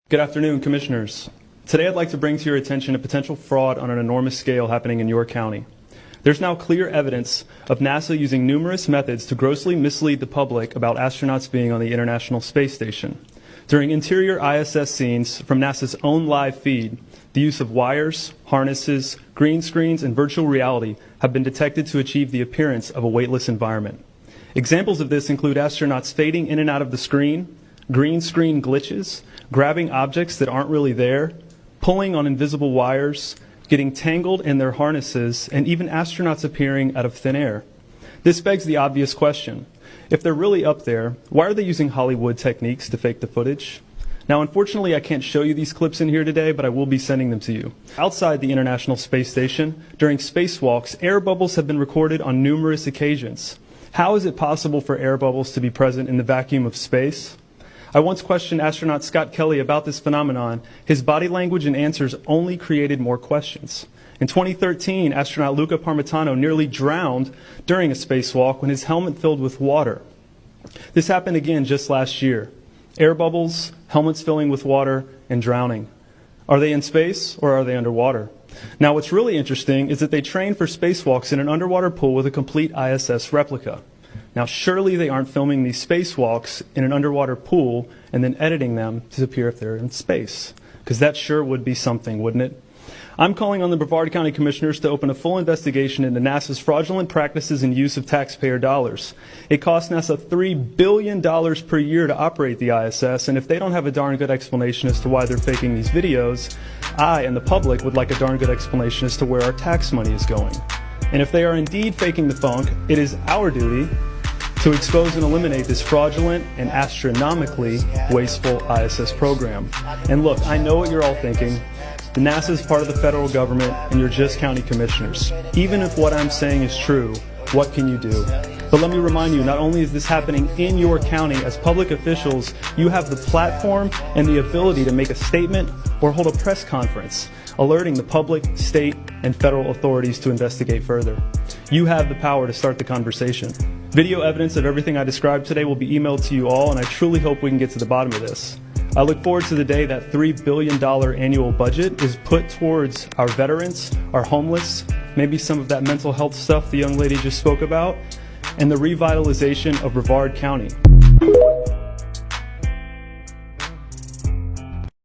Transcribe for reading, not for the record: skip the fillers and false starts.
Good afternoon, Commissioners. Today I'd like to bring to your attention a potential fraud on an enormous scale happening in your county. There's now clear evidence of NASA using numerous methods to grossly mislead the public about astronauts being on the International Space Station. During interior ISS scenes from NASA's own live feed, the use of wires, harnesses, green screens, and virtual reality have been detected to achieve the appearance of a weightless environment. Examples of this include astronauts fading in and out of the screen, green screen glitches, grabbing objects that aren't really there, pulling on invisible wires, getting tangled in their harnesses, and even astronauts appearing out of thin air. This begs the obvious question. If they're really up there, why are they using Hollywood techniques to fake the footage? Now, unfortunately, I can't show you these clips in here today, but I will be sending them to you. Outside the International Space Station, during spacewalks, air bubbles have been recorded on numerous occasions. How is it possible for air bubbles to be present in the vacuum of space? I once questioned astronaut Scott Kelly about this phenomenon. His body language and answers only created more questions. In 2013, astronaut Luca Parmitano nearly drowned during a spacewalk when his helmet filled with water. This happened again just last year. Air bubbles, helmets filling with water, and drowning. Are they in space or are they underwater? Now, what's really interesting is that they train for spacewalks in an underwater pool with a complete ISS replica. Now, surely they aren't filming these spacewalks in an underwater pool and then editing them to appear if they're in space, because that sure would be something, wouldn't it? I'm calling on the Brevard County Commissioners to open a full investigation into NASA's fraudulent practices and use of taxpayer dollars. It costs NASA $3 billion per year to operate the ISS, and if they don't have a darn good explanation as to why they're faking these videos, I and the public would like a darn good explanation as to where our tax money is going. And if they are indeed faking the funk, it is our duty to expose and eliminate this fraudulent and astronomically wasteful ISS program. And look, I know what you're all thinking. The NASA is part of the federal government and you're just county commissioners. Even if what I'm saying is true, what can you do? But let me remind you, not only is this happening in your county, as public officials, you have the platform and the ability to make a statement or hold a press conference, alerting the public, state, and federal authorities to investigate further. You have the power to start the conversation. Video evidence of everything I described today will be emailed to you all, and I truly hope we can get to the bottom of this. I look forward to the day that $3 billion annual budget is put towards our veterans, our homeless, maybe some of that mental health stuff the young lady just spoke about, and the revitalization of Brevard County.